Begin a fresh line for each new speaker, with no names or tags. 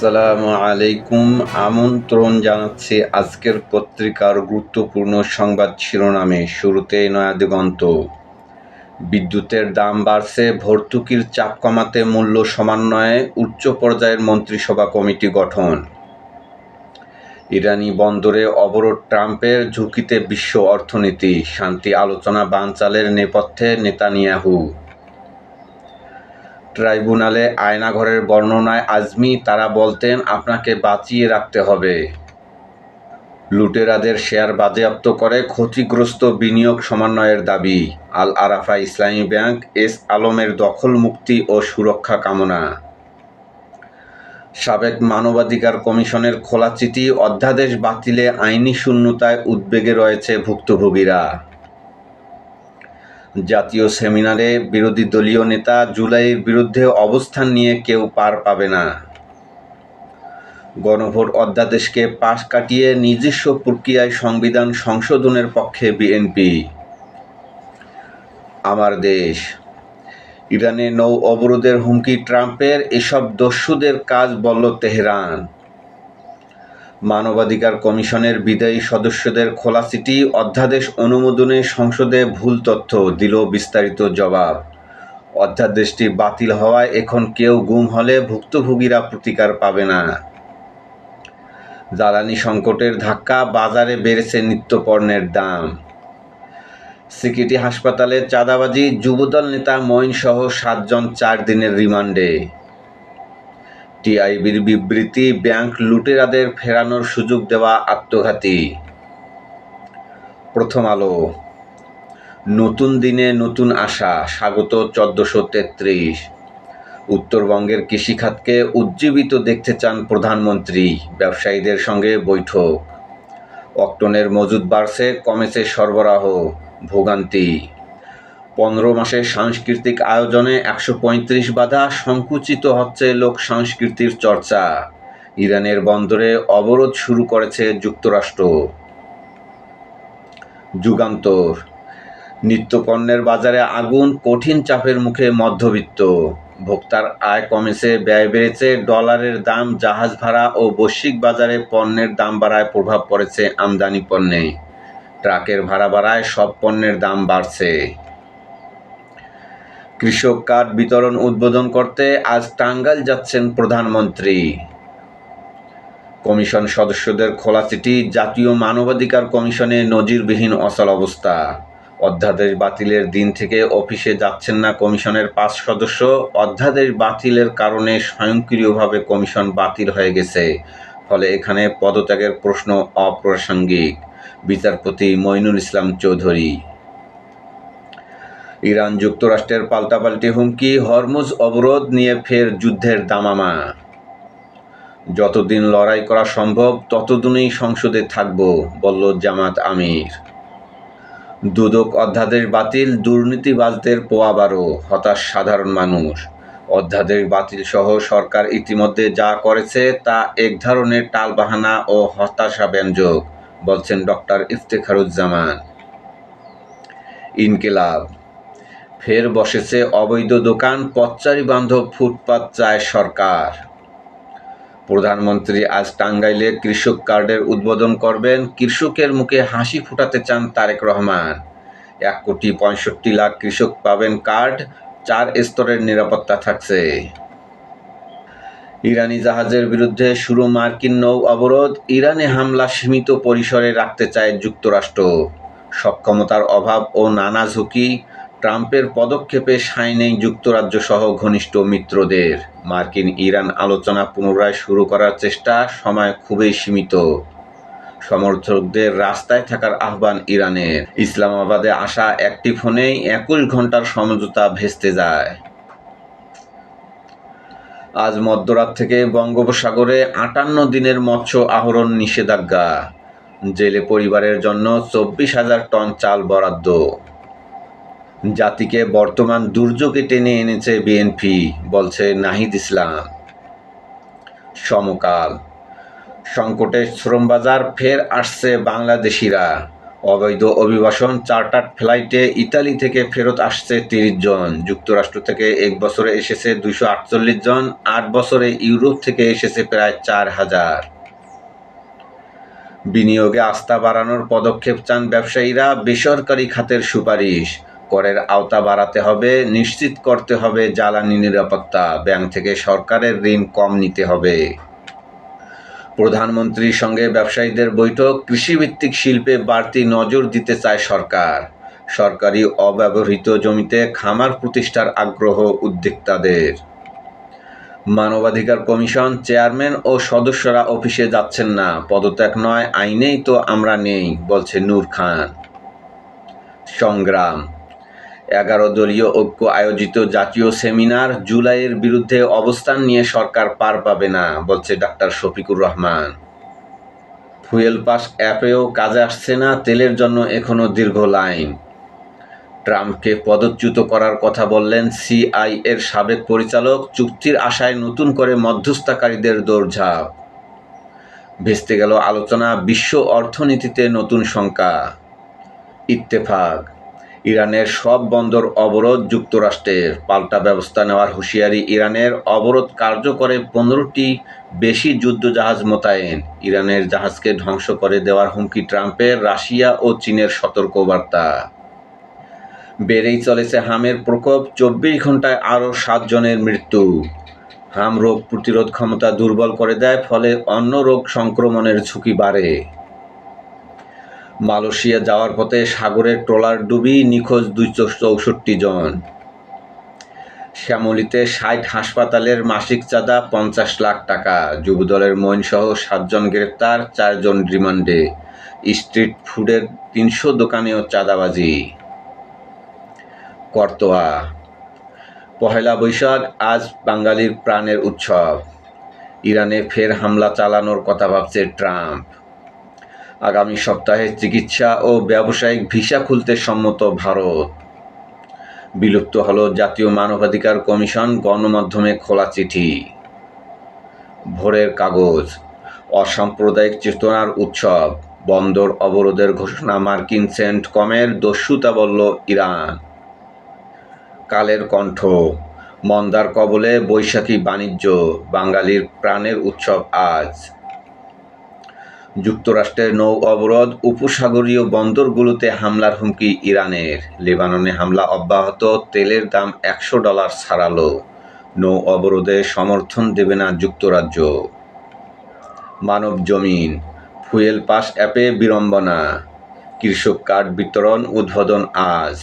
আসসালামু আলাইকুম। আমন্ত্রণ জানাচ্ছি আজকের পত্রিকার গুরুত্বপূর্ণ সংবাদ শিরোনামে। শুরুতেই নয়া দিগন্ত। বিদ্যুতের দাম বাড়ছে, ভর্তুকির চাপ কমাতে মূল্য সমন্বয়ে উচ্চ পর্যায়ের মন্ত্রিসভা কমিটি গঠন। ইরানি বন্দরে অবরোধ, ট্রাম্পের ঝুঁকিতে বিশ্ব অর্থনীতি। শান্তি আলোচনা বানচালের নেপথ্যে নেতানিয়াহু। ট্রাইব্যুনালে আয়নাঘরের বর্ণনায় আজমি তারা বলতেন, আপনাকে বাঁচিয়ে রাখতে হবে। লুটেরাদের শেয়ার বাজেয়াপ্ত করে ক্ষতিগ্রস্ত বিনিয়োগ সমন্বয়ের দাবি। আল আরাফা ইসলামী ব্যাংক এস আলমের দখল মুক্তি ও সুরক্ষা কামনা। সাবেক মানবাধিকার কমিশনের খোলা চিঠি, অধ্যাদেশ বাতিলে আইনি শূন্যতায় উদ্বেগে রয়েছে ভুক্তভোগীরা। জাতীয় সেমিনারে বিরোধী দলীয় নেতা, জুলাইয়ের বিরুদ্ধে অবস্থান নিয়ে কেউ পার পাবে না। গণভোট অধ্যাদেশকে পাশ কাটিয়ে নিজস্ব প্রক্রিয়ায় সংবিধান সংশোধনের পক্ষে বিএনপি। আমার দেশ। ইরানে নৌ অবরোধের হুমকি ট্রাম্পের, এসব দস্যুদের কাজ বলল তেহরান। মানবাধিকার কমিশনের বিদায়ী সদস্যদের খোলা চিঠি, অধ্যাদেশ অনুমোদনে সংসদে ভুল তথ্য, দিল বিস্তারিত জবাব। অধ্যাদেশটি বাতিল হওয়ায় এখন কেউ গুম হলে ভুক্তভোগীরা প্রতিকার পাবে না। জ্বালানি সংকটের ধাক্কা, বাজারে বেড়েছে নিত্যপণ্যের দাম। সিকিটি হাসপাতালে চাঁদাবাজি, যুবদল নেতা মঈনসহ 7 জন 4 দিনের রিমান্ডে। টিআইবির বিবৃতি, ব্যাংক লুটেরাদের ফেরানোর সুযোগ দেওয়া আত্মঘাতী। প্রথম আলো। নতুন দিনে নতুন আশা, স্বাগত 1433। উত্তরবঙ্গের কৃষিখাতকে উজ্জীবিত দেখতে চান প্রধানমন্ত্রী, ব্যবসায়ীদের সঙ্গে বৈঠক। অক্টোনের মজুদ বাড়ছে, কমেছে সরবরাহ, ভোগান্তি। 15 মাসে সাংস্কৃতিক আয়োজনে 135 বাধা, সংকুচিত হচ্ছে লোক সংস্কৃতির চর্চা। ইরানের বন্দরে অবরোধ শুরু করেছে যুক্তরাষ্ট্র। যুগান্তর। নিত্যপণ্যের বাজারে আগুন, কঠিন চাপের মুখে মধ্যবিত্ত। ভোক্তার আয় কমেছে, ব্যয় বেড়েছে, ডলারের দাম, জাহাজ ভাড়া ও বৈশ্বিক বাজারে পণ্যের দাম বাড়ায় প্রভাব পড়েছে আমদানি পণ্যে। ট্রাকের ভাড়া বাড়ায় সব পণ্যের দাম বাড়ছে। কৃষক কার্ড বিতরণ উদ্বোধন করতে আজ টাঙ্গাইল যাচ্ছেন প্রধানমন্ত্রী। কমিশন সদস্যদের খোলা চিঠি, জাতীয় মানবাধিকার কমিশনে নজিরবিহীন অচলাবস্থা। অধ্যাদেশ বাতিলের দিন থেকে অফিসে যাচ্ছেন না কমিশনের 5 সদস্য। অধ্যাদেশ বাতিলের কারণে স্বয়ংক্রিয়ভাবে কমিশন বাতিল হয়ে গেছে, ফলে এখানে পদত্যাগের প্রশ্ন অপ্রাসঙ্গিক। বিচারপতি মঈনুল ইসলাম চৌধুরী। ইরান যুক্তরাষ্ট্রের পাল্টাপাল্টি হুমকি, হরমুজ অবরোধ নিয়ে ফের যুদ্ধের দামামা। যতদিন লড়াই করা সম্ভব ততদিনই সংসদে থাকব, বলল জামাত আমির। দুদক অধ্যাদেশ বাতিল, দুর্নীতিবাজদের পোয়াবারো, হতাশ সাধারণ মানুষ। অধ্যাদেশ বাতিল সহ সরকার ইতিমধ্যে যা করেছে তা এক ধরনের টালবাহানা ও হতাশাব্যঞ্জক, বলছেন ডক্টর ইফতেখারুজ্জামান। ইনকিলাব। ফের বসেছে অবৈধ দোকান, পথচারী বান্ধব ফুটপাত চায় সরকার। প্রধানমন্ত্রী আজ টাঙ্গাইলে কৃষক কার্ডের উদ্বোধন করবেন। কৃষকের মুখে হাসি ফোটাতে চান তারেক রহমান। 1,65,00,000 কৃষক পাবেন কার্ড, 4 স্তরের নিরাপত্তা থাকছে। ইরানি জাহাজের বিরুদ্ধে শুরু মার্কিন নৌ অবরোধ, ইরানে হামলা সীমিত পরিসরে রাখতে চায় যুক্তরাষ্ট্র। সক্ষমতার অভাব ও নানা ঝুঁকি, ট্রাম্পের পদক্ষেপে সায় নেই যুক্তরাজ্য সহ ঘনিষ্ঠ মিত্রদের। মার্কিন ইরান আলোচনা পুনরায় শুরু করার চেষ্টা, সময় খুবই সীমিত। সমর্থকদের রাস্তায় থাকার আহ্বান ইরানের। ইসলামাবাদে আসা একটি ফোনেই 21 ঘন্টার সমঝোতা ভেস্তে যায়। আজ মধ্যরাত থেকে বঙ্গোপসাগরে 58 দিনের মৎস্য আহরণ নিষেধাজ্ঞা। জেলে পরিবারের জন্য 24,000 টন চাল বরাদ্দ। জাতিকে বর্তমান দুর্যোগে টেনে এনেছে বিএনপি, বলছে নাহিদ ইসলাম। সমকাল। সংকটে শ্রমবাজার, ফের আসছে বাংলাদেশিরা। অবৈধ অভিবাসন চার্টার্ড ফ্লাইটে ইতালি থেকে ফেরত আসছে ৩০ জন। যুক্তরাষ্ট্র থেকে ১ বছরে এসেছে ২৪৮ জন। ৮ বছরে ইউরোপ থেকে এসেছে প্রায় ৪,০০০। বিনিয়োগে আস্থা বাড়ানোর পদক্ষেপ চান ব্যবসায়ীরা। বেসরকারি খাতের সুপারিশ, করের আওতা বাড়াতে হবে, নিশ্চিত করতে হবে জ্বালানি নিরাপত্তা, ব্যাংক থেকে সরকারের ঋণ কম নিতে হবে। প্রধানমন্ত্রীর সঙ্গে ব্যবসায়ীদের বৈঠক, কৃষিভিত্তিক শিল্পে বাড়তি নজর দিতে চায় সরকার। সরকারি অব্যবহৃত জমিতে খামার প্রতিষ্ঠার আগ্রহ উদ্যোক্তাদের। মানবাধিকার কমিশন চেয়ারম্যান ও সদস্যরা অফিসে যাচ্ছেন না, পদত্যাগ নয়, আইনেই তো আমরা নেই, বলছে নূর খান। সংগ্রাম, 11 দলীয় ঐক্য আয়োজিত জাতীয় সেমিনার, জুলাইয়ের বিরুদ্ধে অবস্থান নিয়ে সরকার পার পাবে না, বলছে doctor Shafiqur Rahman. Fuel pass অ্যাপেও কাজে আসছে না, তেলের জন্য এখনো দীর্ঘ লাইন। ট্রাম্পকে পদচ্যুত করার কথা বললেন সিআইএর সাবেক পরিচালক, চুক্তির আশায় নতুন করে মধ্যস্থতাকারীদের দৌড়ঝাঁপ। ভেস্তে গেল আলোচনা, বিশ্ব অর্থনীতিতে নতুন শঙ্কা। ইত্তেফাক, ইরানের সব বন্দর অবরোধ যুক্তরাষ্ট্রের, পাল্টা ব্যবস্থা নেওয়ার হুঁশিয়ারি ইরানের। অবরোধ কার্যকরে 15টি বেশি যুদ্ধজাহাজ মোতায়েন। ইরানের জাহাজকে ধ্বংস করে দেওয়ার হুমকি ট্রাম্পের। রাশিয়া ও চীনের সতর্কবার্তা। বেড়েই চলেছে হামের প্রকোপ, 24 ঘন্টায় আরও 7 জনের মৃত্যু। হাম রোগ প্রতিরোধ ক্ষমতা দুর্বল করে দেয়, ফলে অন্য রোগ সংক্রমণের ঝুঁকি বাড়ে। মালয়েশিয়া যাওয়ার পথে সাগরের ট্রলার ডুবি, নিখোঁজ 264 জন। শ্যামলীতে 60 হাসপাতালের মাসিক চাঁদা 50 লাখ টাকা। যুবদলের মঈনসহ 7 জন গ্রেপ্তার, 4 জন রিমান্ডে। স্ট্রিট ফুডের 300 দোকানেও চাঁদাবাজি। করতোয়া, পহেলা বৈশাখ আজ বাঙালির প্রাণের উৎসব। ইরানে ফের হামলা চালানোর কথা ভাবছে ট্রাম্প। আগামী সপ্তাহে চিকিৎসা ও ব্যবসায়িক ভিসা খুলতে সম্মত ভারত। বিলুপ্ত হল জাতীয় মানবাধিকার কমিশন, গণমাধ্যমে খোলা চিঠি। ভোরের কাগজ, অসাম্প্রদায়িক চেতনার উৎসব। বন্দর অবরোধের ঘোষণা, মার্কিন সেন্টকমের দস্যুতা বলল ইরান। কালের কণ্ঠ, মন্দার কবলে বৈশাখী বাণিজ্য, বাঙালির প্রাণের উৎসব আজ। যুক্তরাষ্ট্রের নৌ অবরোধ, উপসাগরীয় বন্দরগুলোতে হামলার হুমকি ইরানের। লেবাননে হামলা অব্যাহত, তেলের দাম $100 ছাড়ালো। নৌ অবরোধে সমর্থন দেবে না যুক্তরাজ্য। মানব জমিন, ফুয়েল পাস অ্যাপে বিড়ম্বনা। কৃষক কার্ড বিতরণ উদ্বোধন আজ।